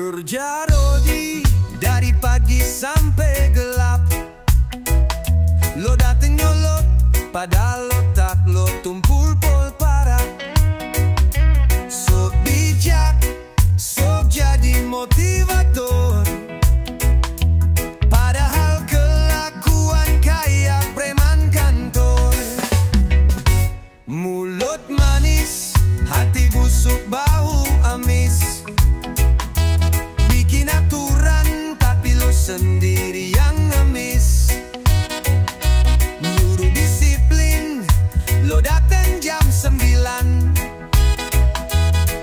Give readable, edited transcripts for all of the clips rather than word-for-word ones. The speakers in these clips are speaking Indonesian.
Kerja Rodi dari pagi sampai gelap. Lo dateng nyolot, padahal otak lo tumpul pol parah. Sok bijak, sok jadi motivator, padahal kelakuan kayak preman kantor. Mulut manis, hati busuk, bau amis. Bikin aturan tapi lo sendiri yang ngemis. Nyuruh disiplin, lo dateng jam 9.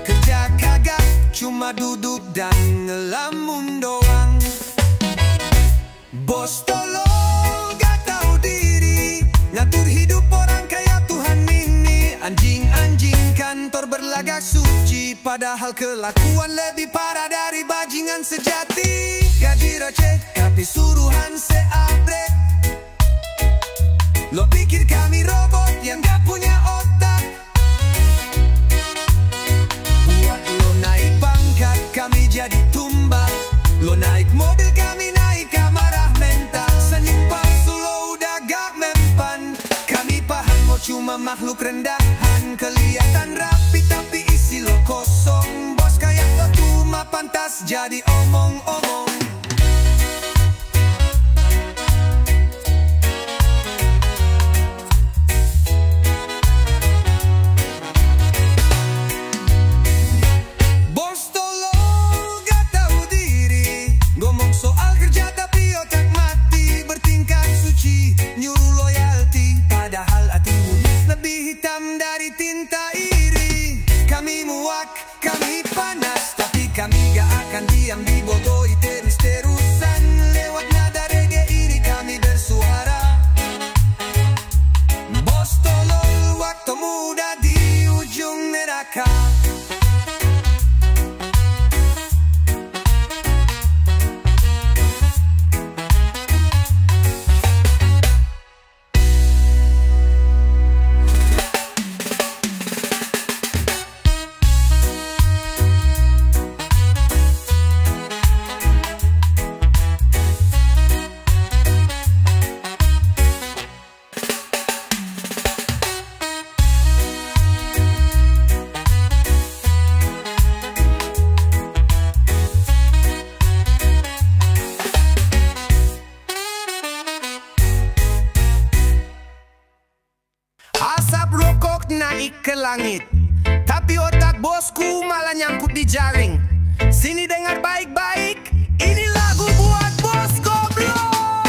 Kerja kagak, cuma duduk dan ngelamun doang. Bos tolol gak tahu diri, ngatur hidup orang kayak Tuhan ini. Anjing-anjing kantor berlagak suci, padahal kelakuan lebih parah dari bajingan sejati. Gaji receh, tapi suruhan seabrek. Lo pikir kami robot yang gak punya otak? Buat lo naik pangkat, kami jadi tumbal. Lo naik mobil, kami naik amarah mental. Senyum palsu lo udah gak mempan. Kami paham lo cuma makhluk rendahan. Kelihatan rapi tapi isi lo kosong. Bos kayak lo cuma pantas jadi omong-omong. Bos tolol gak tahu diri, ngomong soal kerja tapi otak mati. Bertingkah suci, nyuruh loyalty, padahal hatimu lebih hitam dari tinta iri. Kami muak, kami panas, tapi kami gak akan diam dibodohi terus-terusan. Lewat nada reggae ini kami bersuara. Bos tolol, waktumu udah di ujung neraka. Asap rokok naik ke langit, tapi otak bosku malah nyangkut di jaring. Sini dengar baik-baik, ini lagu buat bos goblok.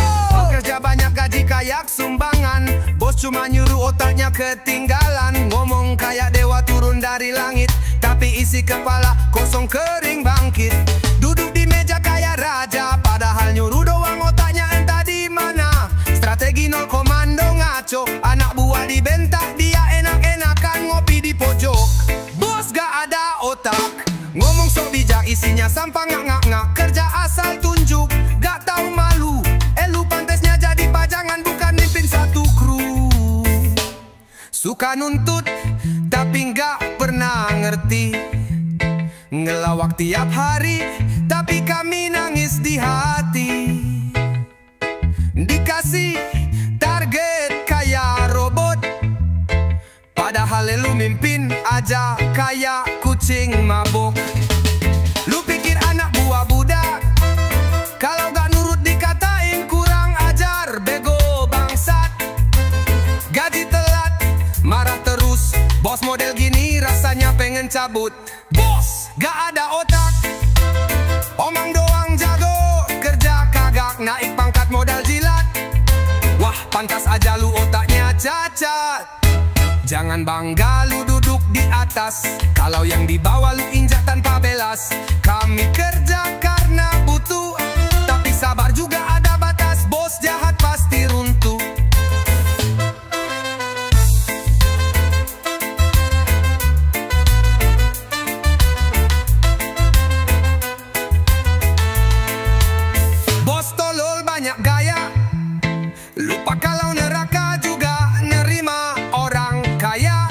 Kerja banyak gaji kayak sumbangan, bos cuma nyuruh otaknya ketinggalan. Ngomong kayak dewa turun dari langit, tapi isi kepala kosong kering bangkit. Duduk di meja kayak raja, padahal nyuruh doang otaknya entah di mana. Strategi nol komando ngaco, anak buah dibentak, dia enak-enakan ngopi di pojok. Bos gak ada otak, ngomong sok bijak isinya sampah ngak-ngak-ngak. Kerja asal tunjuk, gak tahu malu. Lu pantesnya jadi pajangan bukan mimpin satu kru. Suka nuntut tapi gak pernah ngerti, ngelawak tiap hari tapi kami nangis di hati. Dikasih target kayak robot, padahal lu mimpin aja kayak kucing mabok. Lu pikir anak buah budak, kalau gak nurut dikatain kurang ajar, bego bangsat. Gaji telat, marah terus. Bos model gini rasanya pengen cabut. Bos gak ada otak, omong doang jago. Kerja kagak, naik pangkat modal jilat. Wah pantas aja lu otaknya cacat. Jangan bangga lu duduk di atas, kalau yang di bawah lu injak tanpa belas. Kami kerja karena butuh, tapi sabar juga ada batas. Bos jahat pasti runtuh. Bos tolol banyak gaya, lupa kalau neraka juga nerima orang kaya.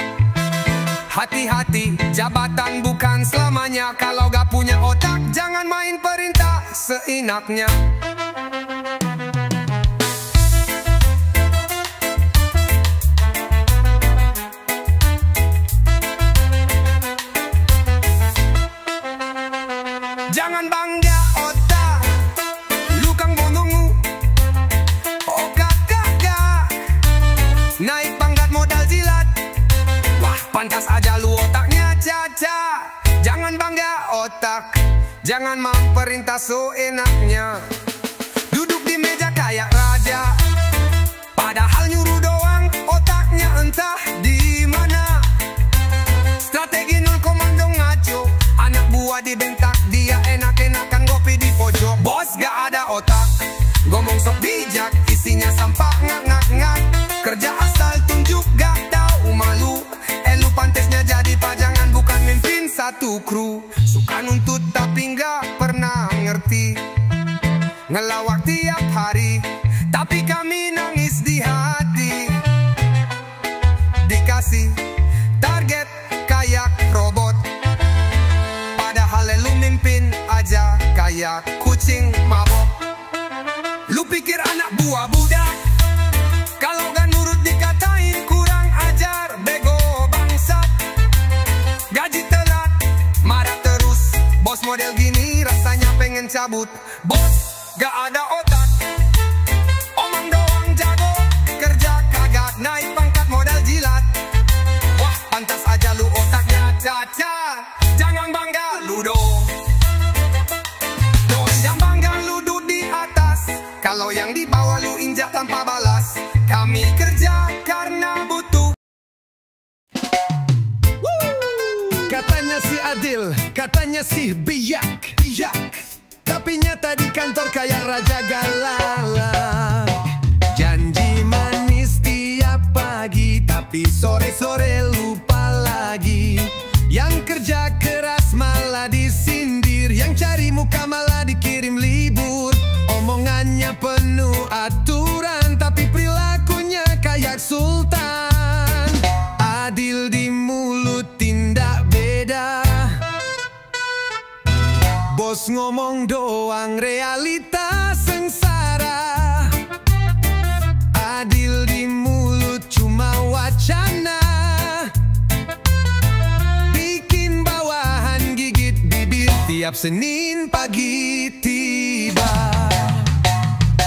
Hati-hati, jabatan bukan selamanya. Kalau gak punya otak, jangan main seenaknya. Jangan bangga otak, lu kang bonongu. Oh kakak, naik pangkat modal jilat. Wah pantas aja lu otaknya caca. Jangan bangga otak, jangan memerintah seenaknya. Duduk di meja kayak raja, padahal nyuruh doang otaknya entah di mana. Strategi nol komando ngaco, anak buah dibentak, dia enak-enakan ngopi di pojok. Bos gak ada otak, ngomong sok bijak, isinya sampah ngak-ngak-ngak. Kerja asal tunjuk gak tahu malu, lu pantesnya jadi pajangan bukan mimpin satu kru. Suka nuntut tapi gak pernah ngerti, ngelawak tiap hari tapi kami nangis di hati. Dikasih target kayak robot, padahal lu mimpin aja kayak kucing mabok. Lu pikir anak buah budak, kalau gak nurut dikatain kurang ajar, bego bangsat. Gaji telat, marah terus, bos model gini rasanya pengen cabut. Bos gak ada otak, omong doang jago, kerja kagak naik pangkat modal jilat. Wah pantas aja lu otaknya caca, jangan bangga ludo. Yang bangga lu di atas, kalau yang di bawah lu injak tanpa balas. Kami kerja karena butuh. Katanya si adil, katanya si biak, tapi nyata di kantor kayak raja galak. Janji manis tiap pagi, tapi sore-sore lupa lagi. Yang kerja keras malah disindir, yang cari muka malah dikirim libur. Omongannya penuh aturan, tapi perilakunya kayak sultan. Adil di mulut, tindak beda. Bos ngomong doang, realita sengsara. Adil di mulut cuma wacana, bikin bawahan gigit bibir tiap Senin pagi tiba.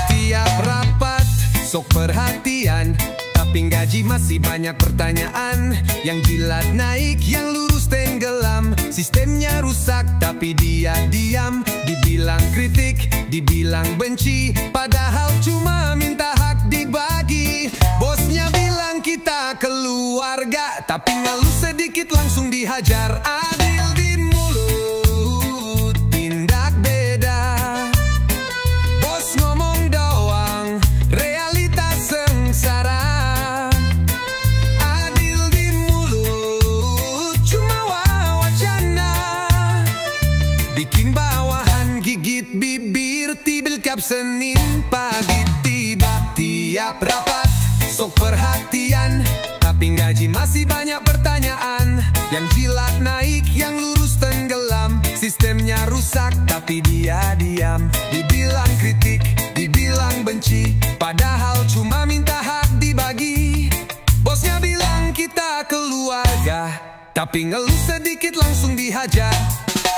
Tiap rapat sok perhatian, tapi gaji masih banyak pertanyaan. Yang jilat naik, yang lurus tenggelam. Sistemnya rusak tapi dia diam. Dibilang kritik, dibilang benci, padahal cuma minta hak dibagi. Bosnya bilang kita keluarga, tapi ngeluh sedikit langsung dihajar. Adil di mulut, tindak beda. Bos ngomong doang, realita sengsara. Adil di mulut, cuma wacana, bikin bawahan gigit bibir. Tiap Senin pagi tiba. Tiap rapat sok perhatian, tapi gaji masih banyak pertanyaan. Yang jilat naik, yang lurus tenggelam. Sistemnya rusak tapi dia diam. Dibilang kritik, dibilang benci, padahal cuma minta hak dibagi. Bosnya bilang kita keluarga, tapi ngeluh sedikit langsung dihajar.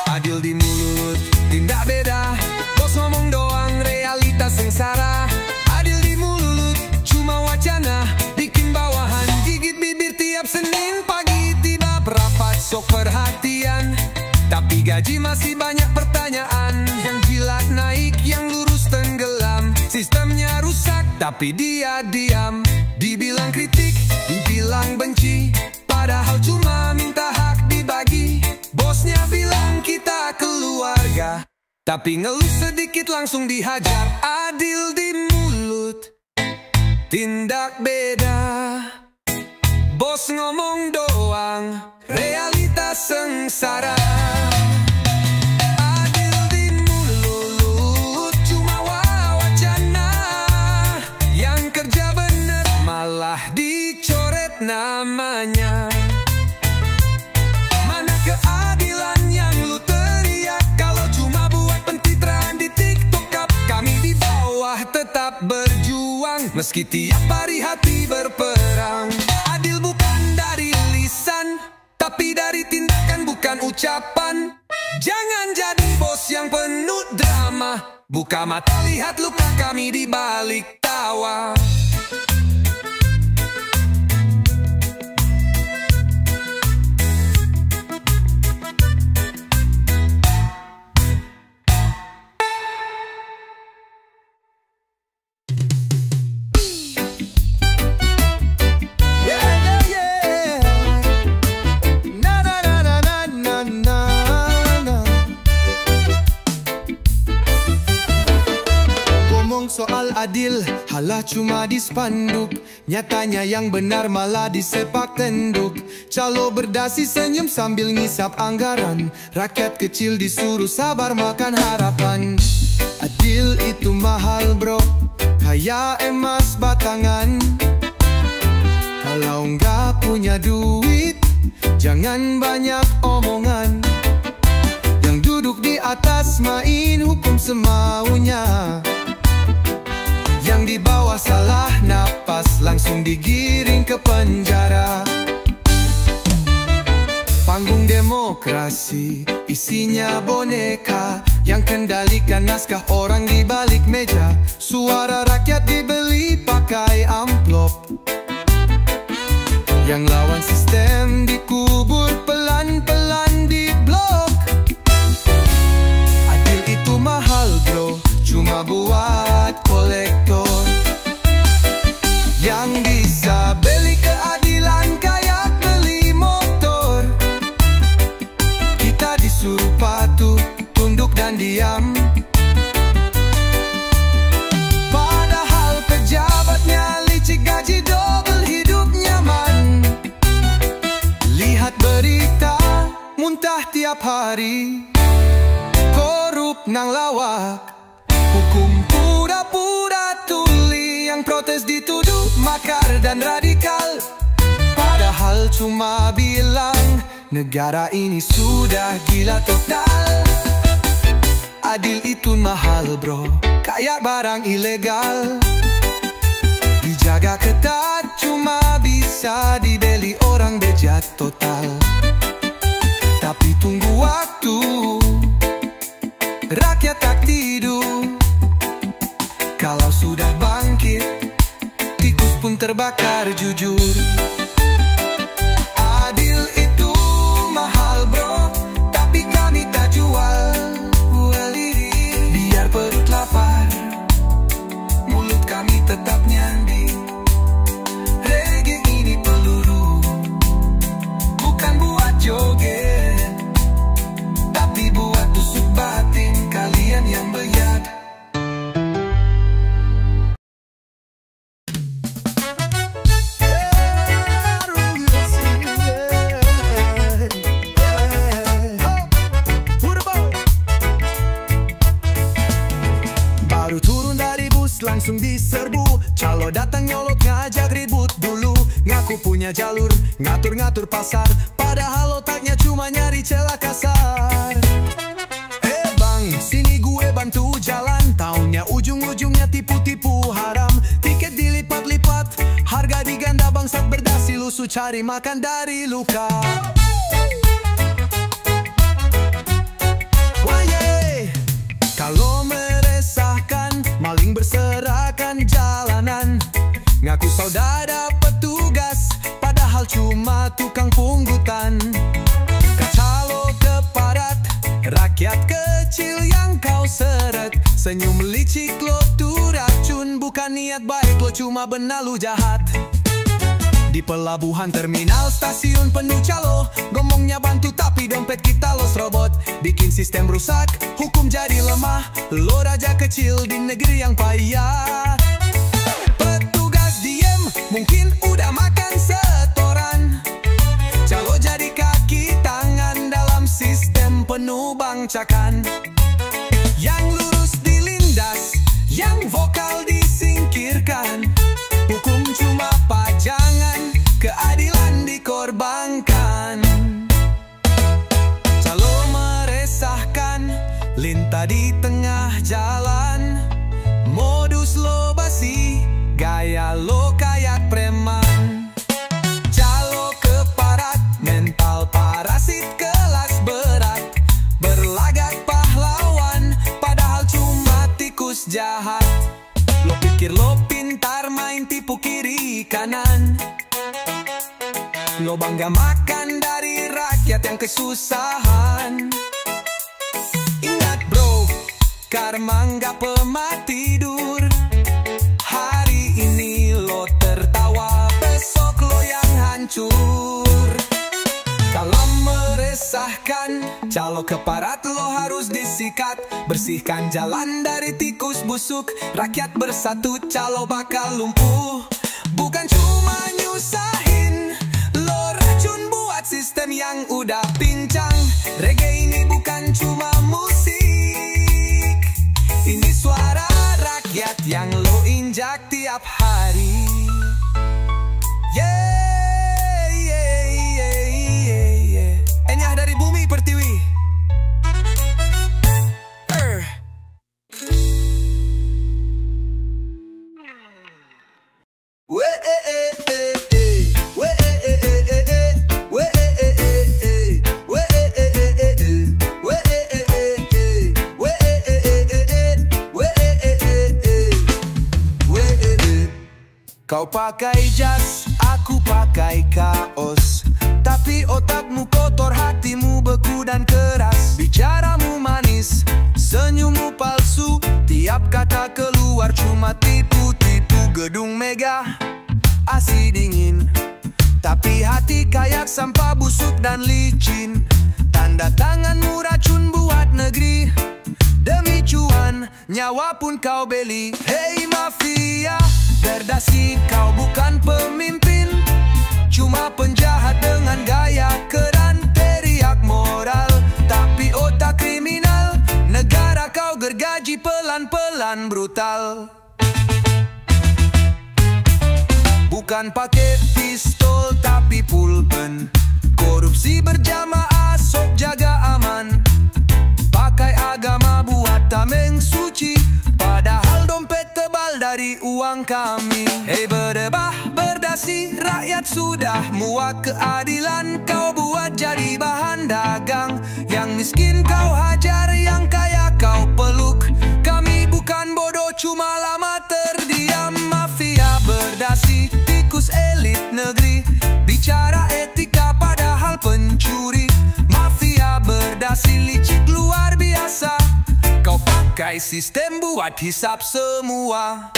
Adil di mulut, tindak beda. Bos ngomong doang, realita sengsara. Adil di mulut, cuma wacana, bikin bawahan gigit bibir. Tiap Senin pagi tiba. Rapat sok perhatian, tapi gaji masih banyak pertanyaan. Yang jilat naik, yang lurus tenggelam. Sistemnya rusak tapi dia diam. Dibilang kritik, dibilang benci, padahal cuma minta hak dibagi. Bosnya bilang kita keluarga, tapi ngeluh sedikit langsung dihajar. Adil di mulut, tindak beda. Bos ngomong doang, realita sengsara. Adil di mulut, cuma wacana. Yang kerja bener malah dicoret namanya. Mana keadilan yang lu teriak, kalau cuma buat pencitraan di TikTok. tetap berjuang, meski tiap hari hati berperang. Adil bukan dari lisan, tapi dari tindakan, bukan ucapan. Jangan jadi bos yang penuh drama. Buka mata, lihat luka kami di balik tawa. Soal adil, halah cuma di spanduk. Nyatanya yang benar malah di sepak tenduk. Calo berdasi senyum sambil ngisap anggaran. Rakyat kecil disuruh sabar makan harapan. Adil itu mahal bro, kayak emas batangan. Kalau nggak punya duit, jangan banyak omongan. Yang duduk di atas main hukum semaunya. Yang di bawah salah napas, langsung digiring ke penjara. Panggung demokrasi, isinya boneka. Yang kendalikan naskah orang di balik meja. Suara rakyat dibeli pakai amplop. Yang lawan sistem dikubur pelan-pelan di blok. Adil itu mahal bro, cuma buat kolektor. Yang bisa beli keadilan kayak beli motor. Kita disuruh patuh, tunduk dan diam. Padahal pejabatnya licik, gaji double, hidup nyaman. Lihat berita, muntah tiap hari. Korup nang lawak, hukum pura-pura tuli. Yang protes dituduh makar dan radikal. Padahal cuma bilang negara ini sudah gila total. Adil itu mahal bro, kayak barang ilegal. Dijaga ketat, cuma bisa dibeli orang bejat total. Tapi tunggu waktu, rakyat tak tidur. Kalau sudah bangkit, tikus pun terbakar jujur. Adil itu mahal bro, tapi kami tak jual. Biar perut lapar, mulut kami tetap nyandi. Reggae ini peluru, bukan buat joget, tapi buat tusuk batin kalian yang beliat. Langsung diserbu, calo datang nyolot ngajak ribut dulu. Ngaku punya jalur, ngatur-ngatur pasar, padahal otaknya cuma nyari celah kasar. Bang, sini gue bantu jalan, taunya ujung-ujungnya tipu-tipu haram. Tiket dilipat-lipat, harga diganda, bangsat berdasi lusuh cari makan dari luka. Kalau meresahkan, maling berserakan jalanan. Ngaku saudara petugas, padahal cuma tukang punggutan. Kacalo keparat, rakyat kecil yang kau seret. Senyum licik lo tuh racun, bukan niat baik lo, cuma benalu jahat. Di pelabuhan, terminal, stasiun penuh calo. Ngomongnya bantu tapi dompet kita los robot. Bikin sistem rusak, hukum jadi lemah. Lo raja kecil di negeri yang payah. Petugas diem, mungkin udah makan setoran. Calo jadi kaki tangan dalam sistem penuh bangcakan. Yang lurus dilindas, yang vokal disingkirkan. Hukum cuma pajangan, keadilan dikorbankan. Calo meresahkan, lintah di tengah jalan. Modus lo basi tikus jahat. Lo pikir lo pintar main tipu kiri kanan. Lo bangga makan dari rakyat yang kesusahan. Ingat bro, karma nggak pernah tidur. Hari ini lo tertawa, besok lo yang hancur. Kalau meresahkan, calo keparat lo harus disikat. Bersihkan jalan dari tikus busuk. Rakyat bersatu, calo bakal lumpuh. Bukan cuma nyusahin, lo racun buat sistem yang udah pincang. Reggae ini bukan cuma musik, ini suara rakyat yang lo injak tiap hari. Enyah dari bumi pertiwi. Kau pakai jas, aku pakai kaos. Tapi otakmu kotor, hatimu beku dan keras. Bicaramu manis, senyummu palsu. Tiap kata keluar cuma tipu-tipu. Gedung megah, AC dingin, tapi hati kayak sampah busuk dan licin. Tanda tanganmu racun buat negeri. Demi cuan, nyawa pun kau beli. Hey mafia, berdasi kau bukan pemimpin, cuma penjahat dengan gaya keren. Teriak moral, tapi otak kriminal. Negara kau gergaji pelan-pelan brutal. Bukan pakai pistol tapi pulpen. Korupsi berjamaah, sok jaga aman. Pakai agama buat tameng suci, padahal dompet tebal dari uang kami. Hei berdebah, berdasi, rakyat sudah muak. Keadilan kau buat jadi bahan dagang. Yang miskin kau hajar, yang kaya kau peluk. Kami bukan bodoh, cuma lama terdiam. Mafia berdasi, tikus elit negeri. Bicara etika padahal pencuri. Mafia berdasi, licik luar biasa. Kau pakai sistem buat hisap semua.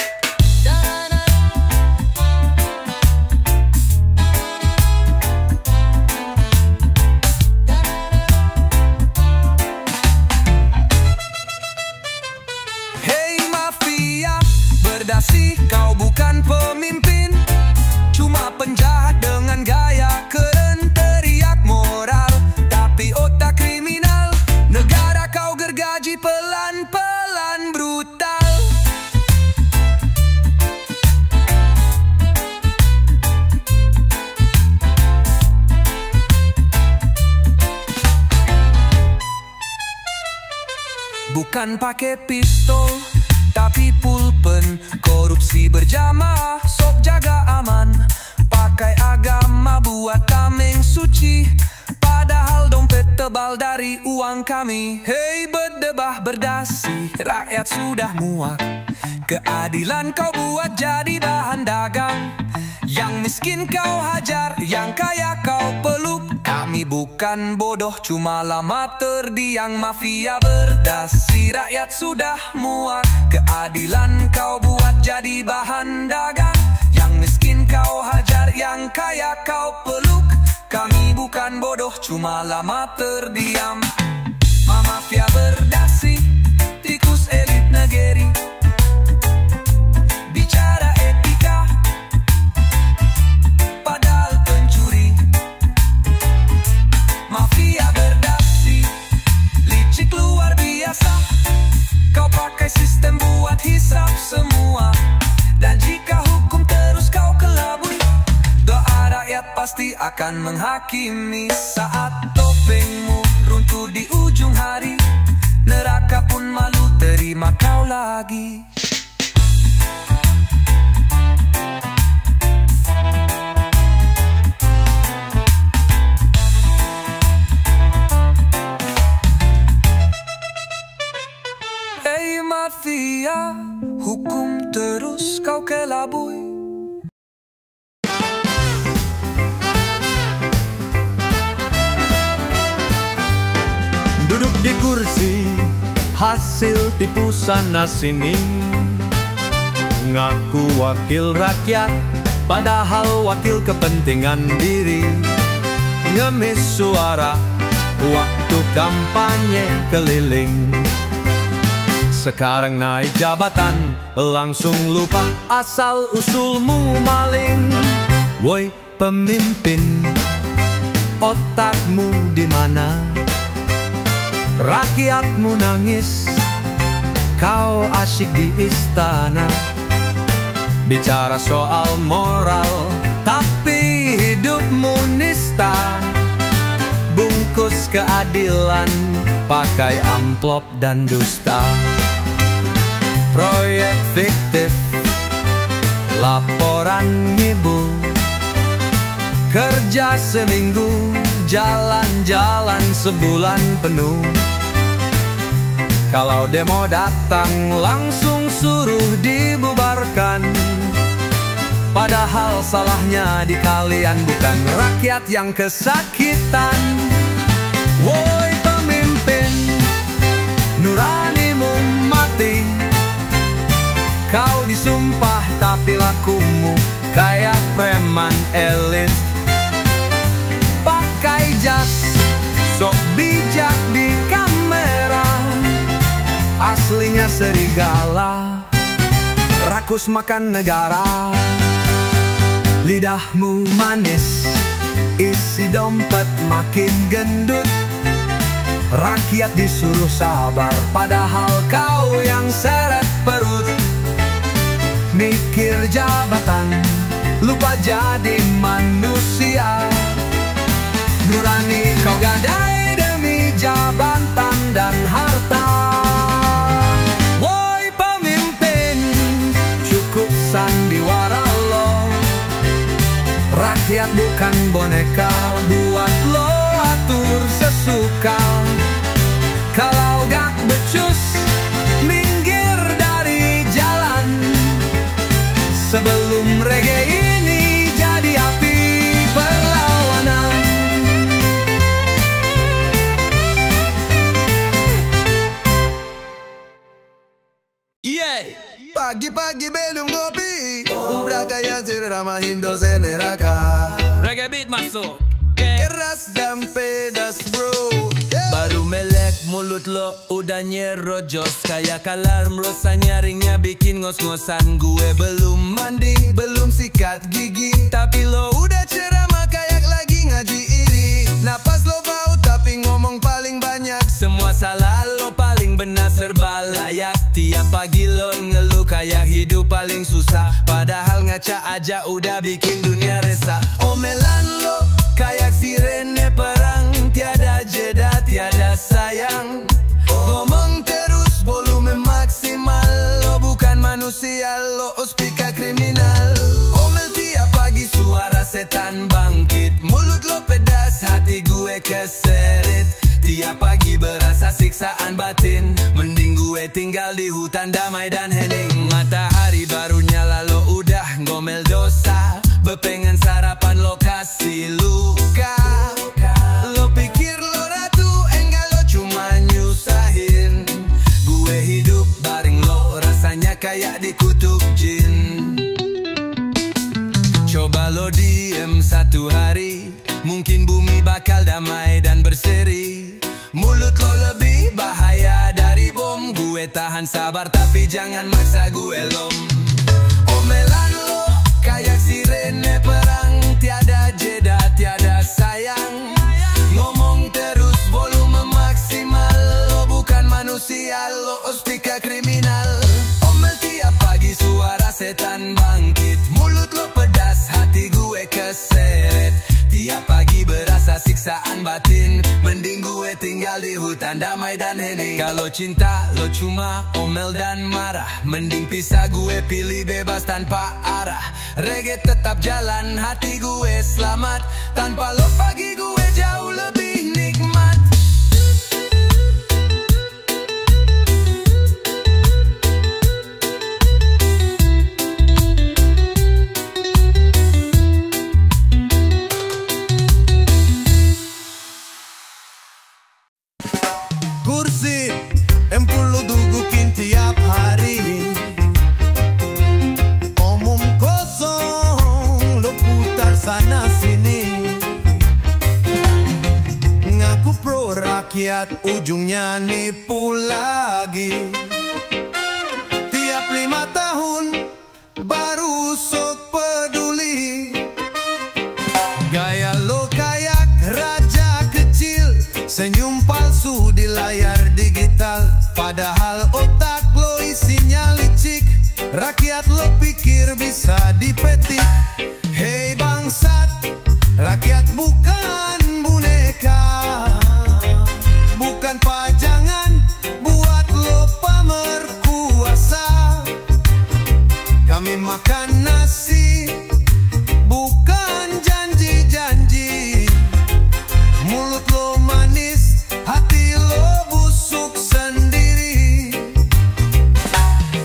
Hey mafia berdasi, kau bukan pemimpin, cuma penjahat dengan gaya keren. Teriak moral, tapi otak kriminal. Negara kau gergaji pelan-pelan brutal. Bukan pakai pistol, tapi pulpen. Korupsi berjamaah, sok jaga aman. Pakai agama buat tameng suci, padahal dompet tebal dari uang kami. Hei berdebah berdasi, rakyat sudah muak. Keadilan kau buat jadi bahan dagang. Yang miskin kau hajar, yang kaya kau peluk. Kami bukan bodoh, cuma lama terdiam. Mafia berdasi, rakyat sudah muak. Keadilan kau buat jadi bahan dagang. Yang miskin kau hajar, yang kaya kau peluk. Kami bukan bodoh, cuma lama terdiam. Mafia berdasi, tikus elit negeri. Bicara etika, padahal pencuri. Mafia berdasi, licik luar biasa. Kau pakai sistem buat hisap semua. Dan jika hukum terus kau kelabui, doa rakyat pasti akan menghakimi. Saat topengmu runtuh di ujung hari, neraka pun malu terima kau lagi. Hey mafia manusia, hukum terus kau kelabui. Duduk di kursi, hasil tipu sana sini, ngaku wakil rakyat, padahal wakil kepentingan diri. Ngemis suara, waktu kampanye keliling. Sekarang naik jabatan, langsung lupa asal usulmu maling. Woi pemimpin, otakmu di mana? Rakyatmu nangis, kau asyik di istana. Bicara soal moral, tapi hidupmu nista. Bungkus keadilan, pakai amplop dan dusta. Proyek fiktif, laporan ngibul. Kerja seminggu, jalan-jalan sebulan penuh. Kalau demo datang, langsung suruh dibubarkan. Padahal salahnya di kalian, bukan rakyat yang kesakitan. Woi pemimpin, nuranimu mati. Kau disumpah tapi lakumu kayak preman elit. Pakai jas, sok bijak di kamera, aslinya serigala, rakus makan negara. Lidahmu manis, isi dompet makin gendut. Rakyat disuruh sabar, padahal kau yang seret perut. Mikir jabatan, lupa jadi manusia. Nurani kau gadai demi jabatan dan harta. Woi pemimpin, cukup sandiwara lo. Rakyat bukan boneka, buat lo atur sesuka. Kalau gak becus, minggir dari jalan. Sebelum reggae ini jadi api perlawanan. Pagi-pagi belum ngopi, udah kayak ceramah Indo Seneraka. Reggae beat masuk, Keras dan pedas bro. baru melek mulut lo udah nyerojos. Kayak alarm rosa nyaringnya bikin ngos-ngosan. Gue belum mandi, Belum sikat gigi, tapi lo udah ceramah kayak lagi ngaji iri. Napas lo bau tapi ngomong paling banyak. semua salah lo paling benar serba layak. Tiap pagi lo ngeluh kayak hidup paling susah, padahal ngaca aja udah bikin dunia resah. Omelan lo kayak sirene perang, tiada jeda, tiada sayang. Ngomong terus volume maksimal, lo bukan manusia, lo ospika kriminal. Omel tiap pagi suara setan bangkit, mulut lo pedas, hati gue keseret. Tiap pagi berasa siksaan batin, mending gue tinggal di hutan damai dan hening. Matahari baru nyala lo udah ngomel dosa, bepengen sarapan lo kasih luka. Lo pikir lo ratu, enggak lo cuma nyusahin. Gue hidup baring lo, rasanya kayak dikutuk jin. Coba lo diem satu hari, mungkin bumi bakal damai dan berseri. Mulut lo lebih bahaya dari bom. Gue tahan sabar tapi jangan maksa gue lom. Omelan lo kayak sirene perang, tiada jeda, tiada sayang. Ngomong terus volume maksimal, lo bukan manusia, lo ospika kriminal. Omel tiap pagi suara setan bangkit, mulut lo pedas, hati gue keseret. Tiap pagi berasa siksaan batin, mending gue tinggal di hutan damai dan hening. Kalau cinta lo cuma omel dan marah, mending pisah gue pilih bebas tanpa arah. Reggae tetap jalan, hati gue selamat, tanpa lo pagi gue jauh lebih nikmat. rakyat ujungnya nipu lagi. Tiap 5 tahun baru sok peduli. Gaya lo kayak raja kecil, senyum palsu di layar digital. Padahal otak lo isinya licik, rakyat lo pikir bisa dipetik. Hei bangsat, rakyat bukan boneka, bukan pajangan buat lo pamer kuasa. Kami makan nasi, bukan janji-janji. Mulut lo manis, hati lo busuk sendiri.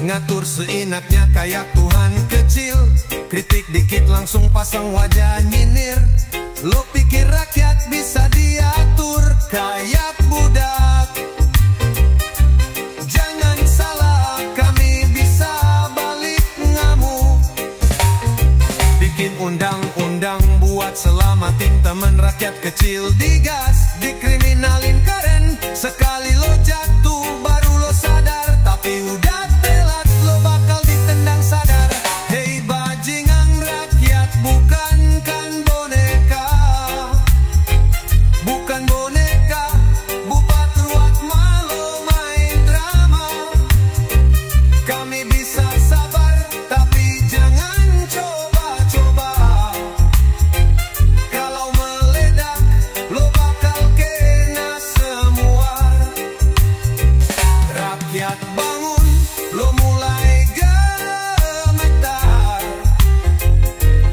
Ngatur seenaknya kayak Tuhan kecil, kritik dikit langsung pasang wajah nyinir. Lo pikir rakyat bisa diatur kayak budak? Jangan salah, kami bisa balik ngamuk. Bikin undang-undang buat selamatin temen rakyat kecil digas, dikriminalin keren. Sekali lo jatuh baru lo sadar, tapi udah telat, lo bakal ditendang sadar. Hei bajingan, rakyat bukan kan boneka, bukan boneka. Bupat ruat malu main drama. Kami bisa sabar, tapi jangan coba-coba. Kalau meledak, lo bakal kena semua. Rakyat bangun, lo mulai gemetar.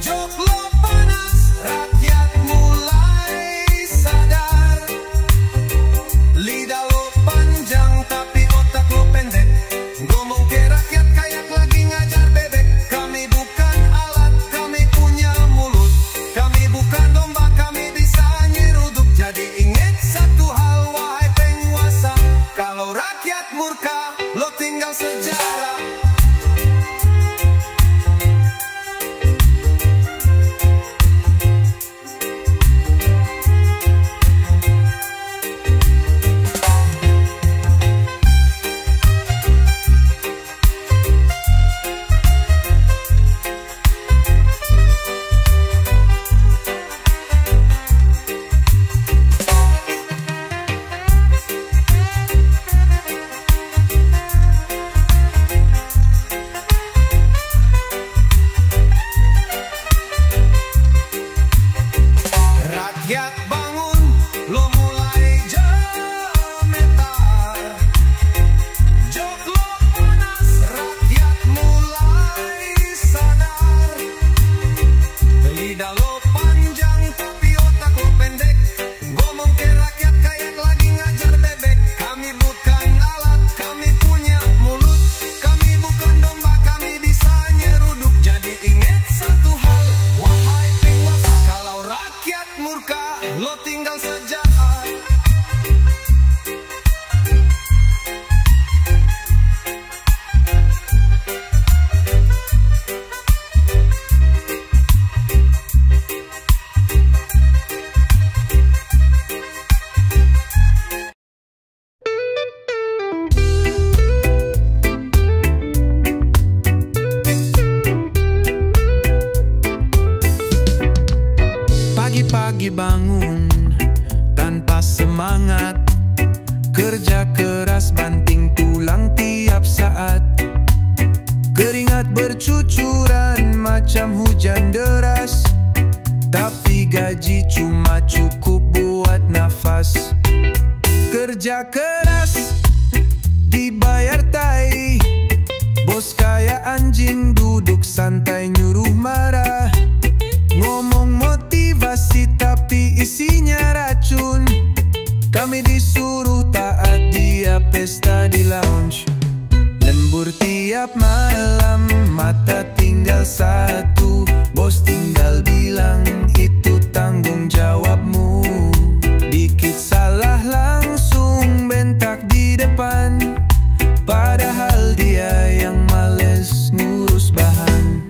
Jok lo panas, rakyat mulai sadar. Lidah lo panjang tapi otak lo pendek. Ngomong ke rakyat kayak lagi ngajar bebek. Kami bukan alat, kami punya mulut. Kami bukan domba, kami bisa nyeruduk. Jadi ingat satu hal, wahai penguasa, kalau rakyat murka, lo tinggal sejarah. Rakyat bangun, lo mulai gemetar. Jok lo panas, rakyat mulai sadar. Lidah lo panjang tapi otak lo pendek. Ngomong ke rakyat kayak lagi ngajar bebek. Kami bukan alat, kami punya mulut. Kami bukan domba, kami bisa nyeruduk. Jadi ingat satu hal, wahai penguasa, kalau rakyat murka, lo tinggal sejahat. Pagi-pagi bangun tanpa semangat, kerja keras banting tulang tiap saat. Keringat bercucuran macam hujan deras, tapi gaji cuma cukup buat nafas. Kerja keras dibayar tai, bos kayak anjing duduk santai nyuruh marah. Ngomong motivasi tapi isinya racun. Kami disuruh taat, dia pesta di lounge. Lembur tiap malam, mata tinggal satu. Bos tinggal bilang itu tanggung jawabmu. Dikit salah langsung bentak di depan, padahal dia yang males ngurus bahan.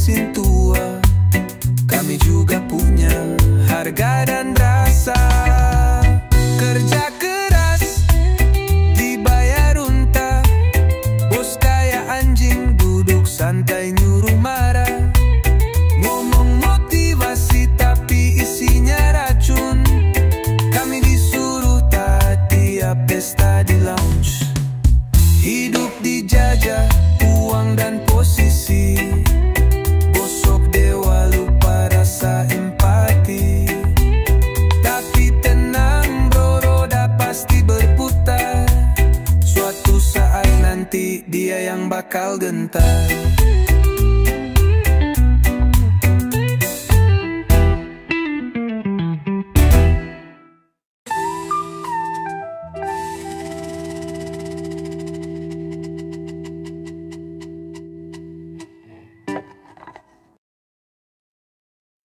mesin tua. Kami juga punya harga